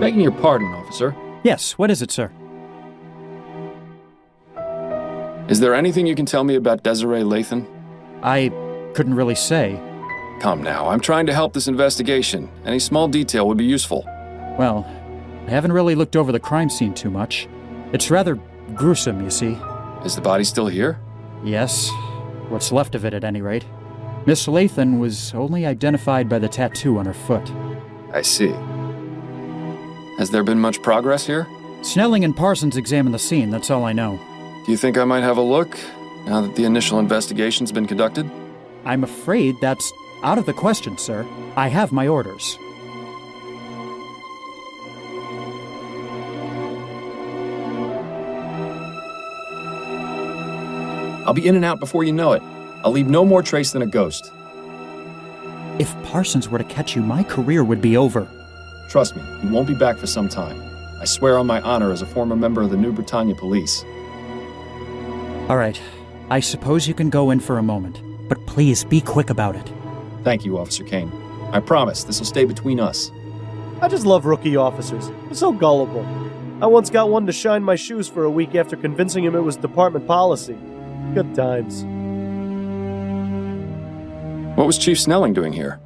Begging your pardon, officer. Yes, what is it, sir? Is there anything you can tell me about Desiree Lathan? I couldn't really say. Come now, I'm trying to help this investigation. Any small detail would be useful. Well, I haven't really looked over the crime scene too much. It's rather gruesome, you see. Is the body still here? Yes, what's left of it at any rate. Miss Lathan was only identified by the tattoo on her foot. I see. Has there been much progress here? Snelling and Parsons examined the scene, that's all I know. Do you think I might have a look, now that the initial investigation's been conducted? I'm afraid that's out of the question, sir. I have my orders. I'll be in and out before you know it. I'll leave no more trace than a ghost. If Parsons were to catch you, my career would be over. Trust me, he won't be back for some time. I swear on my honor as a former member of the New Bretagne police. All right, I suppose you can go in for a moment, but please be quick about it. Thank you, Officer Kane. I promise this will stay between us. I just love rookie officers. They're so gullible. I once got one to shine my shoes for a week after convincing him it was department policy. Good times. What was Chief Snelling doing here?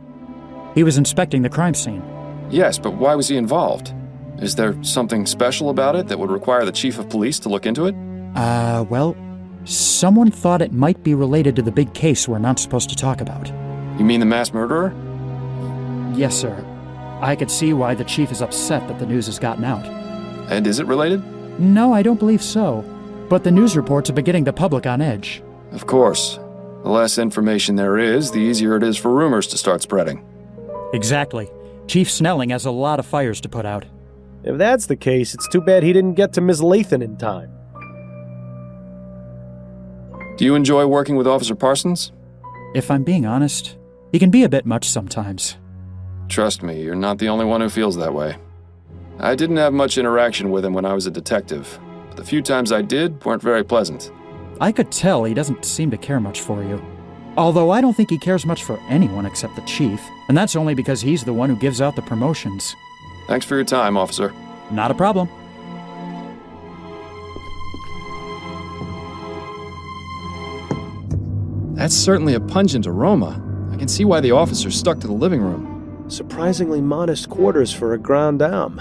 He was inspecting the crime scene. Yes, but why was he involved? Is there something special about it that would require the Chief of Police to look into it? Well, someone thought it might be related to the big case we're not supposed to talk about. You mean the mass murderer? Yes, sir. I could see why the chief is upset that the news has gotten out. And is it related? No, I don't believe so. But the news reports have been getting the public on edge. Of course. The less information there is, the easier it is for rumors to start spreading. Exactly. Chief Snelling has a lot of fires to put out. If that's the case, it's too bad he didn't get to Miss Lathan in time. Do you enjoy working with Officer Parsons? If I'm being honest, he can be a bit much sometimes. Trust me, you're not the only one who feels that way. I didn't have much interaction with him when I was a detective, but the few times I did weren't very pleasant. I could tell he doesn't seem to care much for you. Although I don't think he cares much for anyone except the chief, and that's only because he's the one who gives out the promotions. Thanks for your time, officer. Not a problem. That's certainly a pungent aroma. I can see why the officer stuck to the living room. Surprisingly modest quarters for a grande dame.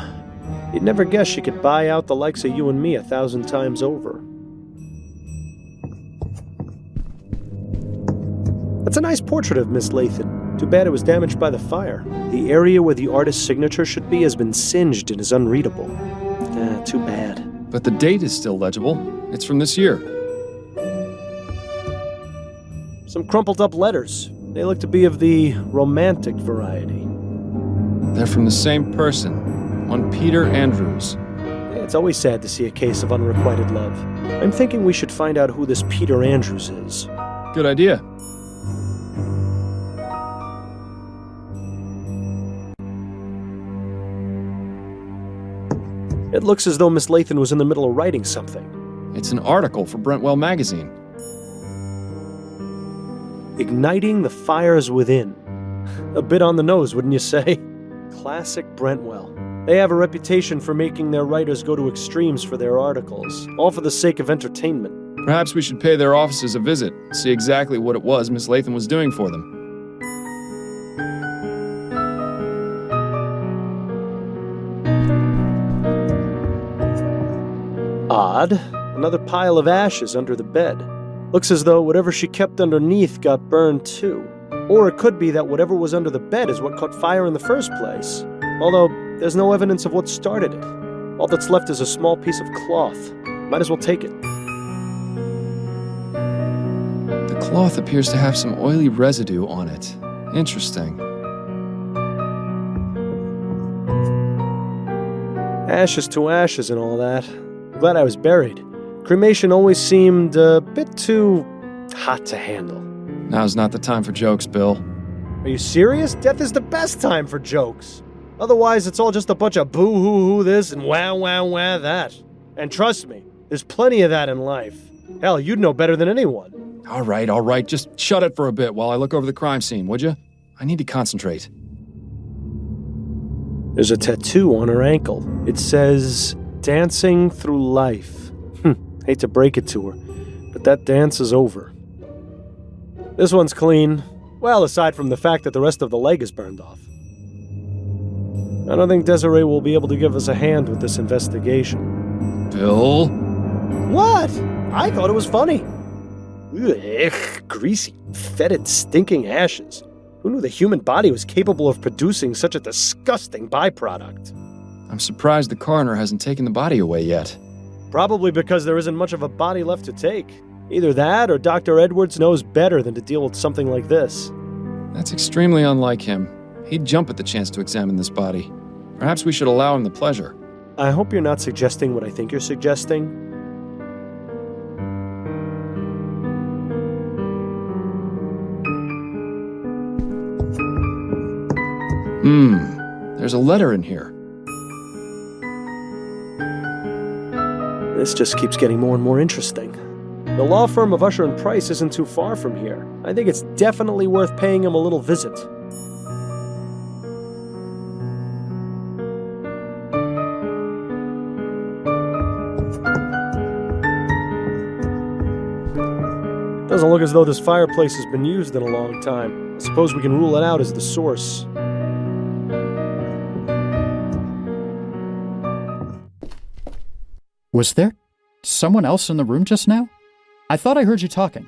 You'd never guess she could buy out the likes of you and me 1,000 times over. That's a nice portrait of Miss Lathan. Too bad it was damaged by the fire. The area where the artist's signature should be has been singed and is unreadable. Too bad. But the date is still legible. It's from this year. Some crumpled up letters. They look to be of the romantic variety. They're from the same person, one Peter Andrews. It's always sad to see a case of unrequited love. I'm thinking we should find out who this Peter Andrews is. Good idea. It looks as though Miss Lathan was in the middle of writing something. It's an article for Brentwell magazine. Igniting the fires within. A bit on the nose, wouldn't you say? Classic Brentwell. They have a reputation for making their writers go to extremes for their articles, all for the sake of entertainment. Perhaps we should pay their offices a visit, see exactly what it was Miss Lathan was doing for them. Odd. Another pile of ashes under the bed. Looks as though whatever she kept underneath got burned too. Or it could be that whatever was under the bed is what caught fire in the first place. Although, there's no evidence of what started it. All that's left is a small piece of cloth. Might as well take it. The cloth appears to have some oily residue on it. Interesting. Ashes to ashes and all that. Glad I was buried. Cremation always seemed a bit too hot to handle. Now's not the time for jokes, Bill. Are you serious? Death is the best time for jokes. Otherwise, it's all just a bunch of boo-hoo-hoo this and wah-wah-wah that. And trust me, there's plenty of that in life. Hell, you'd know better than anyone. All right. Just shut it for a bit while I look over the crime scene, would you? I need to concentrate. There's a tattoo on her ankle. It says, "Dancing through life." Hate to break it to her, but that dance is over. This one's clean. Well, aside from the fact that the rest of the leg is burned off. I don't think Desiree will be able to give us a hand with this investigation. Bill? What? I thought it was funny. Ugh, greasy, fetid, stinking ashes. Who knew the human body was capable of producing such a disgusting byproduct? I'm surprised the coroner hasn't taken the body away yet. Probably because there isn't much of a body left to take. Either that, or Dr. Edwards knows better than to deal with something like this. That's extremely unlike him. He'd jump at the chance to examine this body. Perhaps we should allow him the pleasure. I hope you're not suggesting what I think you're suggesting. There's a letter in here. This just keeps getting more and more interesting. The law firm of Usher and Price isn't too far from here. I think it's definitely worth paying him a little visit. Doesn't look as though this fireplace has been used in a long time. I suppose we can rule it out as the source. Was there someone else in the room just now? I thought I heard you talking.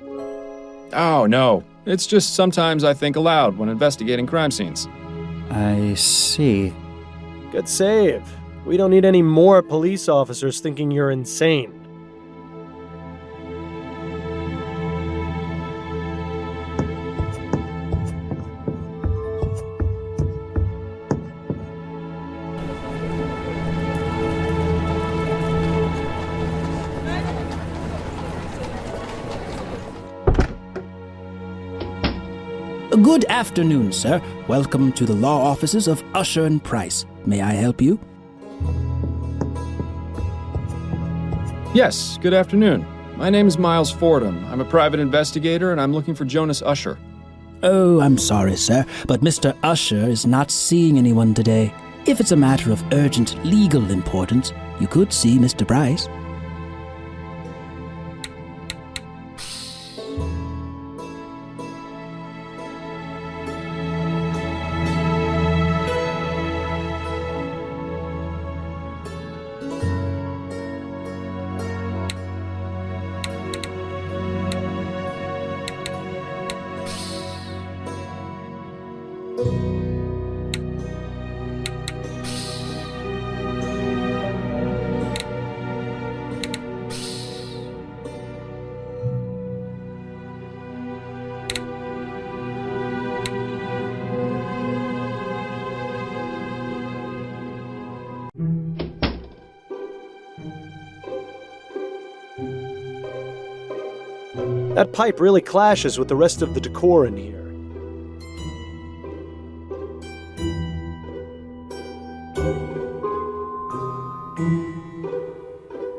Oh, no. It's just sometimes I think aloud when investigating crime scenes. I see. Good save. We don't need any more police officers thinking you're insane. Good afternoon, sir. Welcome to the law offices of Usher and Price. May I help you? Yes, good afternoon. My name is Miles Fordham. I'm a private investigator, and I'm looking for Jonas Usher. Oh, I'm sorry, sir, but Mr. Usher is not seeing anyone today. If it's a matter of urgent legal importance, you could see Mr. Price. That pipe really clashes with the rest of the decor in here.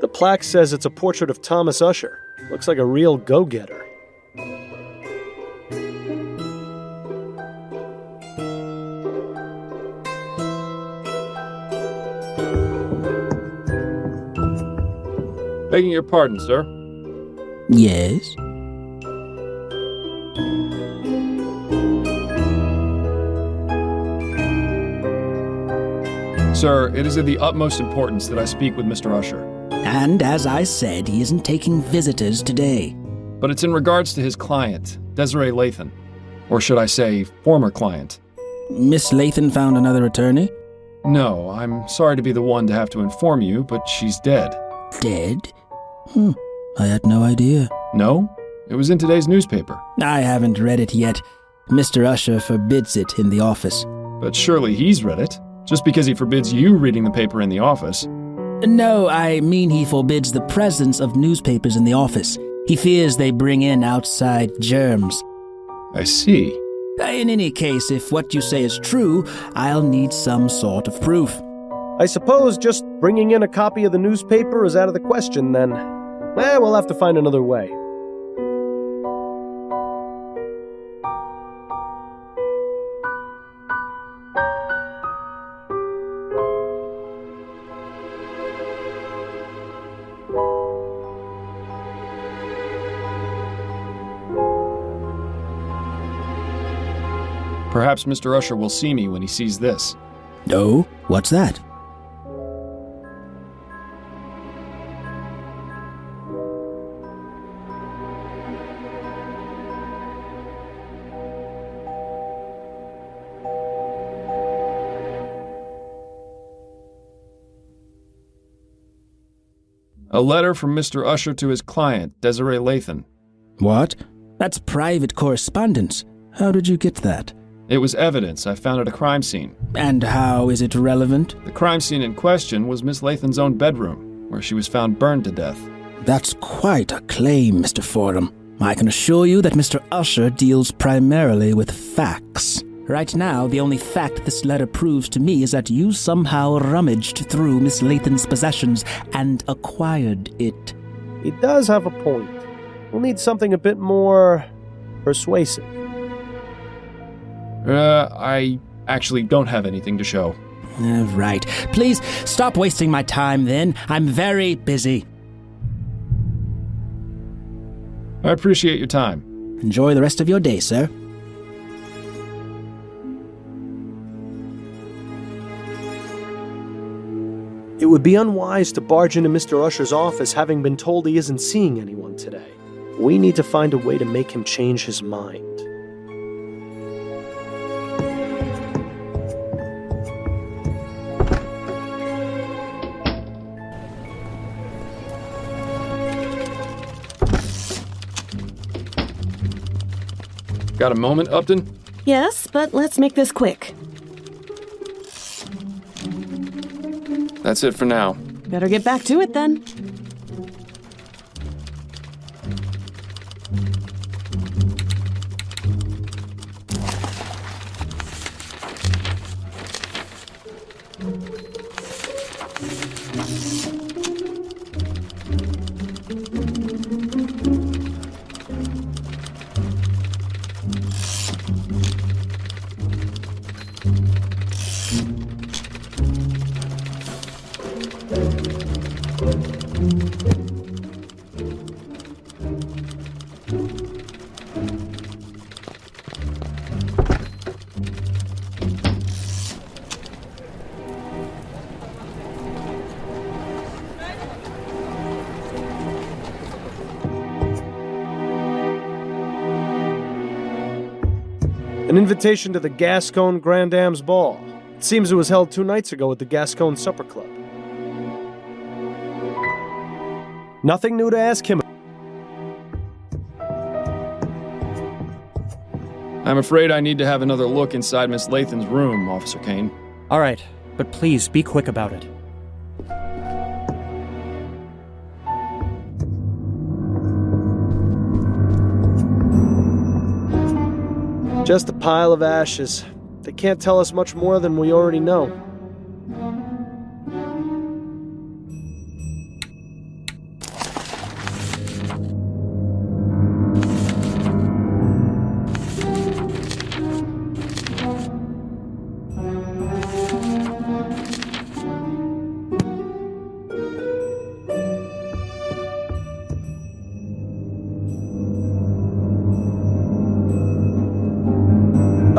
The plaque says it's a portrait of Thomas Usher. Looks like a real go-getter. Begging your pardon, sir. Yes? Sir, it is of the utmost importance that I speak with Mr. Usher. And as I said, he isn't taking visitors today. But it's in regards to his client, Desiree Lathan. Or should I say, former client. Miss Lathan found another attorney? No, I'm sorry to be the one to have to inform you, but she's dead. Dead? I had no idea. No? It was in today's newspaper. I haven't read it yet. Mr. Usher forbids it in the office. But surely he's read it. Just because he forbids you reading the paper in the office. No, I mean he forbids the presence of newspapers in the office. He fears they bring in outside germs. I see. In any case, if what you say is true, I'll need some sort of proof. I suppose just bringing in a copy of the newspaper is out of the question, then. We'll have to find another way. Perhaps Mr. Usher will see me when he sees this. Oh, what's that? A letter from Mr. Usher to his client, Desiree Lathan. What? That's private correspondence. How did you get that? It was evidence I found at a crime scene. And how is it relevant? The crime scene in question was Miss Lathan's own bedroom, where she was found burned to death. That's quite a claim, Mr. Fordham. I can assure you that Mr. Usher deals primarily with facts. Right now, the only fact this letter proves to me is that you somehow rummaged through Miss Lathan's possessions and acquired it. He does have a point. We'll need something a bit more persuasive. I actually don't have anything to show. Right. Please stop wasting my time then. I'm very busy. I appreciate your time. Enjoy the rest of your day, sir. It would be unwise to barge into Mr. Usher's office having been told he isn't seeing anyone today. We need to find a way to make him change his mind. Got a moment, Upton? Yes, but let's make this quick. That's it for now. Better get back to it then. An invitation to the Gascon Grand Dame's Ball. It seems it was held 2 nights ago at the Gascon Supper Club. Nothing new to ask him. I'm afraid I need to have another look inside Miss Lathan's room, Officer Kane. All right, but please be quick about it. Just a pile of ashes. They can't tell us much more than we already know.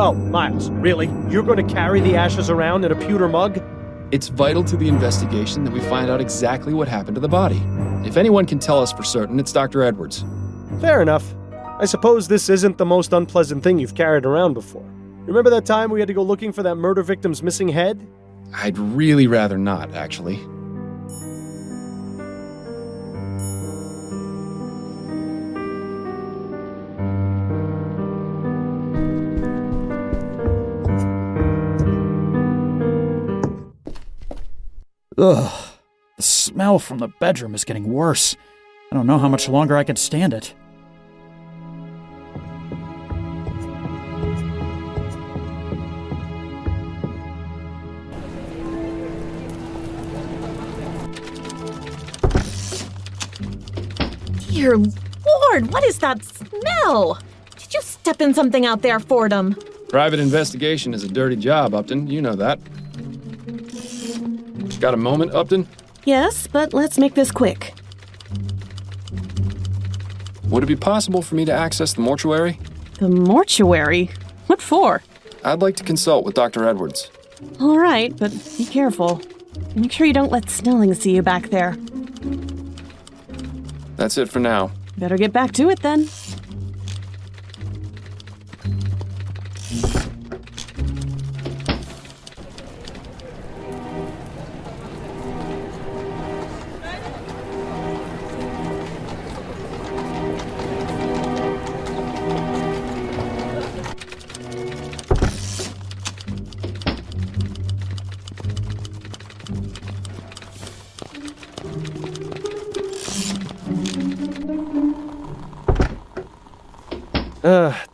Oh, Miles, really? You're going to carry the ashes around in a pewter mug? It's vital to the investigation that we find out exactly what happened to the body. If anyone can tell us for certain, it's Dr. Edwards. Fair enough. I suppose this isn't the most unpleasant thing you've carried around before. Remember that time we had to go looking for that murder victim's missing head? I'd really rather not, actually. Ugh. The smell from the bedroom is getting worse. I don't know how much longer I can stand it. Dear Lord, what is that smell? Did you step in something out there, Fordham? Private investigation is a dirty job, Upton. You know that. Got a moment, Upton? Yes, but let's make this quick. Would it be possible for me to access the mortuary? The mortuary? What for? I'd like to consult with Dr. Edwards. All right, but be careful. Make sure you don't let Snelling see you back there. That's it for now. Better get back to it then.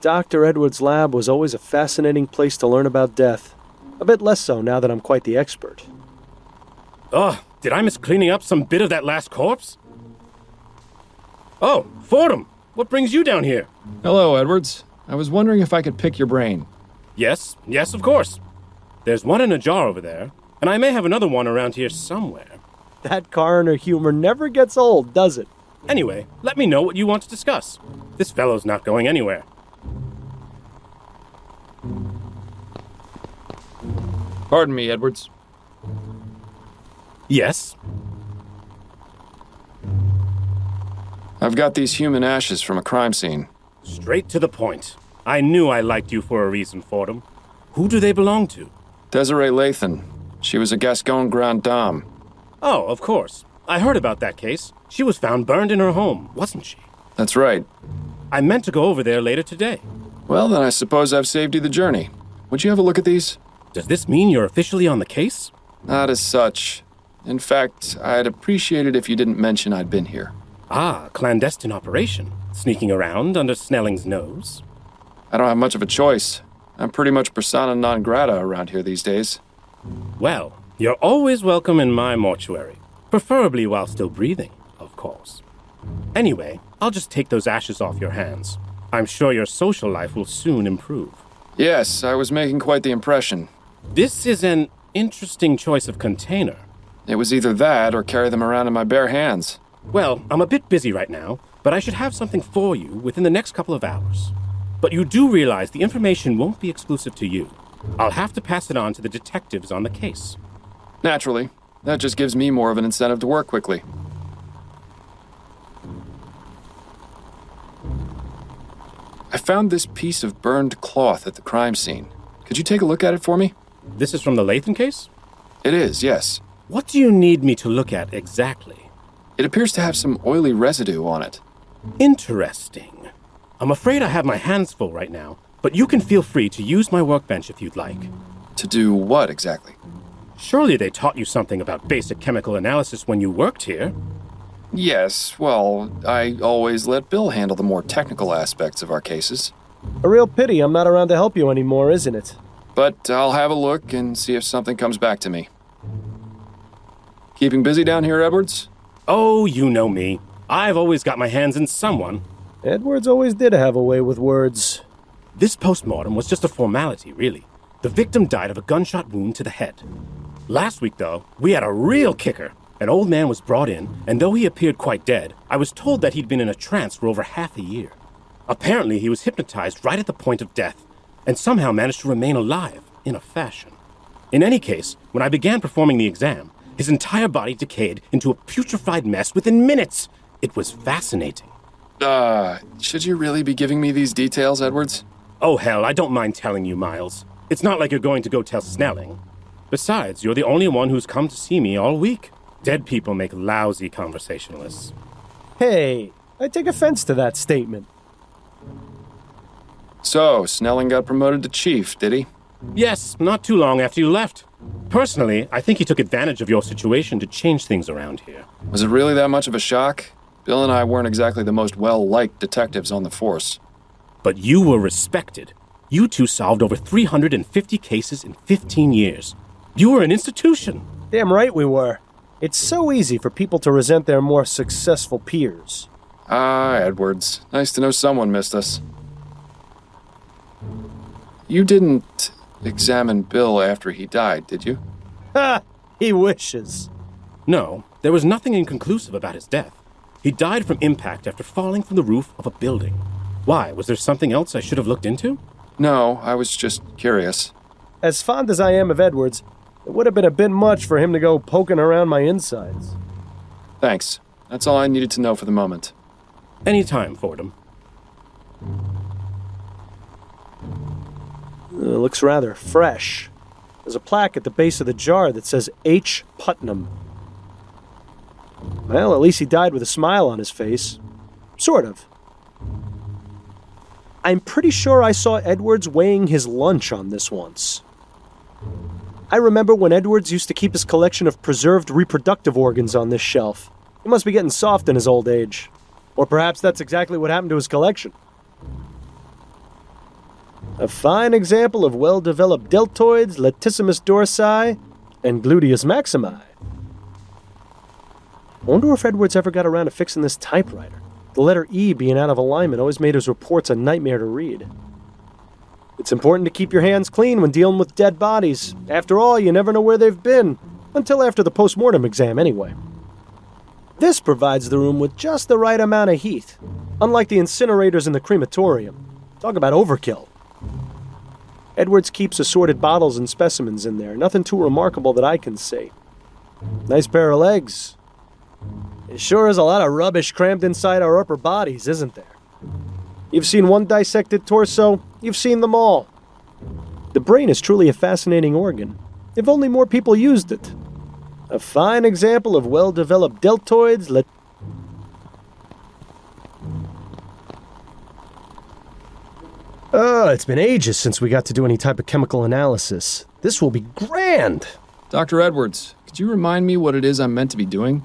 Dr. Edwards' lab was always a fascinating place to learn about death. A bit less so now that I'm quite the expert. Oh, did I miss cleaning up some bit of that last corpse? Oh, Fordham, what brings you down here? Hello, Edwards. I was wondering if I could pick your brain. Yes, of course. There's one in a jar over there, and I may have another one around here somewhere. That coroner humor never gets old, does it? Anyway, let me know what you want to discuss. This fellow's not going anywhere. Pardon me, Edwards. Yes? I've got these human ashes from a crime scene. Straight to the point. I knew I liked you for a reason, Fordham. Who do they belong to? Desiree Lathan. She was a Gascon Grande Dame. Oh, of course. I heard about that case. She was found burned in her home, wasn't she? That's right. I meant to go over there later today. Well, then I suppose I've saved you the journey. Would you have a look at these? Does this mean you're officially on the case? Not as such. In fact, I'd appreciate it if you didn't mention I'd been here. Ah, clandestine operation. Sneaking around under Snelling's nose. I don't have much of a choice. I'm pretty much persona non grata around here these days. Well, you're always welcome in my mortuary. Preferably while still breathing, of course. Anyway, I'll just take those ashes off your hands. I'm sure your social life will soon improve. Yes, I was making quite the impression. This is an interesting choice of container. It was either that or carry them around in my bare hands. Well, I'm a bit busy right now, but I should have something for you within the next couple of hours. But you do realize the information won't be exclusive to you. I'll have to pass it on to the detectives on the case. Naturally. That just gives me more of an incentive to work quickly. I found this piece of burned cloth at the crime scene. Could you take a look at it for me? This is from the Lathan case? It is, yes. What do you need me to look at exactly? It appears to have some oily residue on it. Interesting. I'm afraid I have my hands full right now, but you can feel free to use my workbench if you'd like. To do what exactly? Surely they taught you something about basic chemical analysis when you worked here. Yes, well, I always let Bill handle the more technical aspects of our cases. A real pity I'm not around to help you anymore, isn't it? But I'll have a look and see if something comes back to me. Keeping busy down here, Edwards? Oh, you know me. I've always got my hands in someone. Edwards always did have a way with words. This postmortem was just a formality, really. The victim died of a gunshot wound to the head. Last week, though, we had a real kicker. An old man was brought in, and though he appeared quite dead, I was told that he'd been in a trance for over half a year. Apparently, he was hypnotized right at the point of death, and somehow managed to remain alive, in a fashion. In any case, when I began performing the exam, his entire body decayed into a putrefied mess within minutes. It was fascinating. Should you really be giving me these details, Edwards? Oh, hell, I don't mind telling you, Miles. It's not like you're going to go tell Snelling. Besides, you're the only one who's come to see me all week. Dead people make lousy conversationalists. Hey, I take offense to that statement. So, Snelling got promoted to chief, did he? Yes, not too long after you left. Personally, I think he took advantage of your situation to change things around here. Was it really that much of a shock? Bill and I weren't exactly the most well-liked detectives on the force. But you were respected. You two solved over 350 cases in 15 years. You were an institution. Damn right we were. It's so easy for people to resent their more successful peers. Ah, Edwards. Nice to know someone missed us. You didn't examine Bill after he died, did you? Ha! He wishes. No, there was nothing inconclusive about his death. He died from impact after falling from the roof of a building. Why, was there something else I should have looked into? No, I was just curious. As fond as I am of Edwards, it would have been a bit much for him to go poking around my insides. Thanks. That's all I needed to know for the moment. Anytime, Fordham. Looks rather fresh. There's a plaque at the base of the jar that says H. Putnam. Well, at least he died with a smile on his face. Sort of. I'm pretty sure I saw Edwards weighing his lunch on this once. I remember when Edwards used to keep his collection of preserved reproductive organs on this shelf. He must be getting soft in his old age. Or perhaps that's exactly what happened to his collection. A fine example of well-developed deltoids, latissimus dorsi, and gluteus maximi. I wonder if Edwards ever got around to fixing this typewriter. The letter E being out of alignment always made his reports a nightmare to read. It's important to keep your hands clean when dealing with dead bodies. After all, you never know where they've been. Until after the post-mortem exam, anyway. This provides the room with just the right amount of heat. Unlike the incinerators in the crematorium. Talk about overkill. Edwards keeps assorted bottles and specimens in there. Nothing too remarkable that I can see. Nice pair of legs. It sure is a lot of rubbish crammed inside our upper bodies, isn't there? You've seen one dissected torso, you've seen them all. The brain is truly a fascinating organ. If only more people used it. A fine example of well-developed deltoids. It's been ages since we got to do any type of chemical analysis. This will be grand! Dr. Edwards, could you remind me what it is I'm meant to be doing?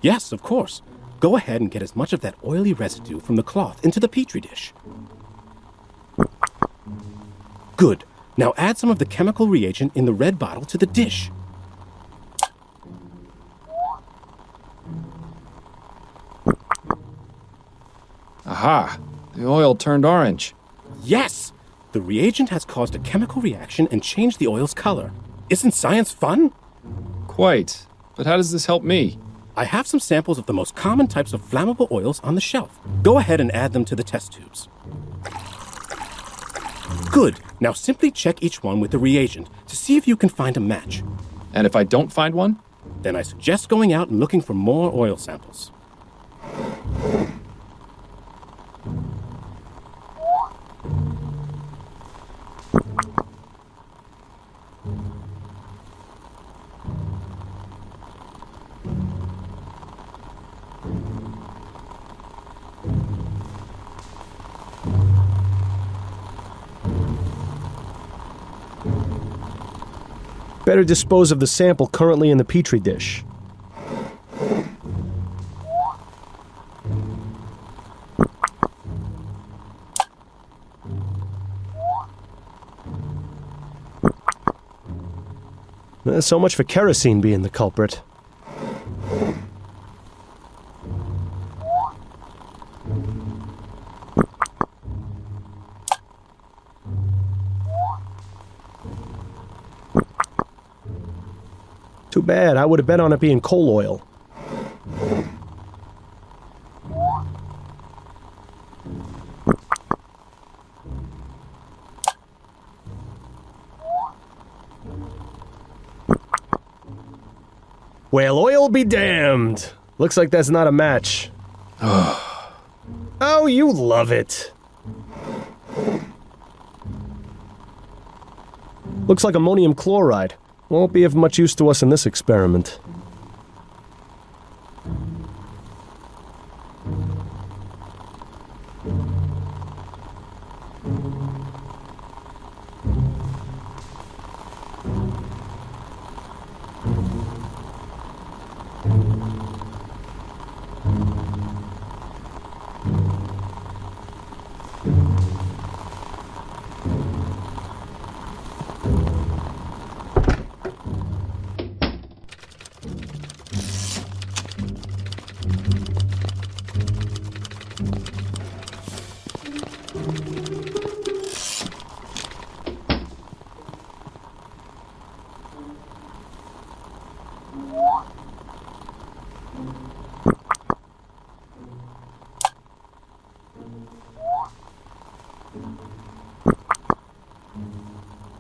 Yes, of course. Go ahead and get as much of that oily residue from the cloth into the petri dish. Good. Now add some of the chemical reagent in the red bottle to the dish. Aha! The oil turned orange. Yes! The reagent has caused a chemical reaction and changed the oil's color. Isn't science fun? Quite. But how does this help me? I have some samples of the most common types of flammable oils on the shelf. Go ahead and add them to the test tubes. Good. Now simply check each one with the reagent to see if you can find a match. And if I don't find one? Then I suggest going out and looking for more oil samples. Better dispose of the sample currently in the petri dish. So much for kerosene being the culprit. Too bad, I would have bet on it being coal oil. Well, oil be damned. Looks like that's not a match. Oh, you love it. Looks like ammonium chloride. Won't be of much use to us in this experiment.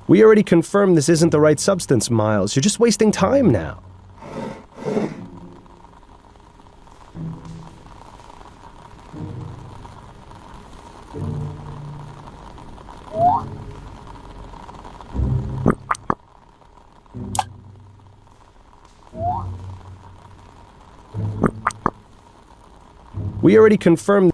We already confirmed this isn't the right substance, Miles. You're just wasting time now. We already confirmed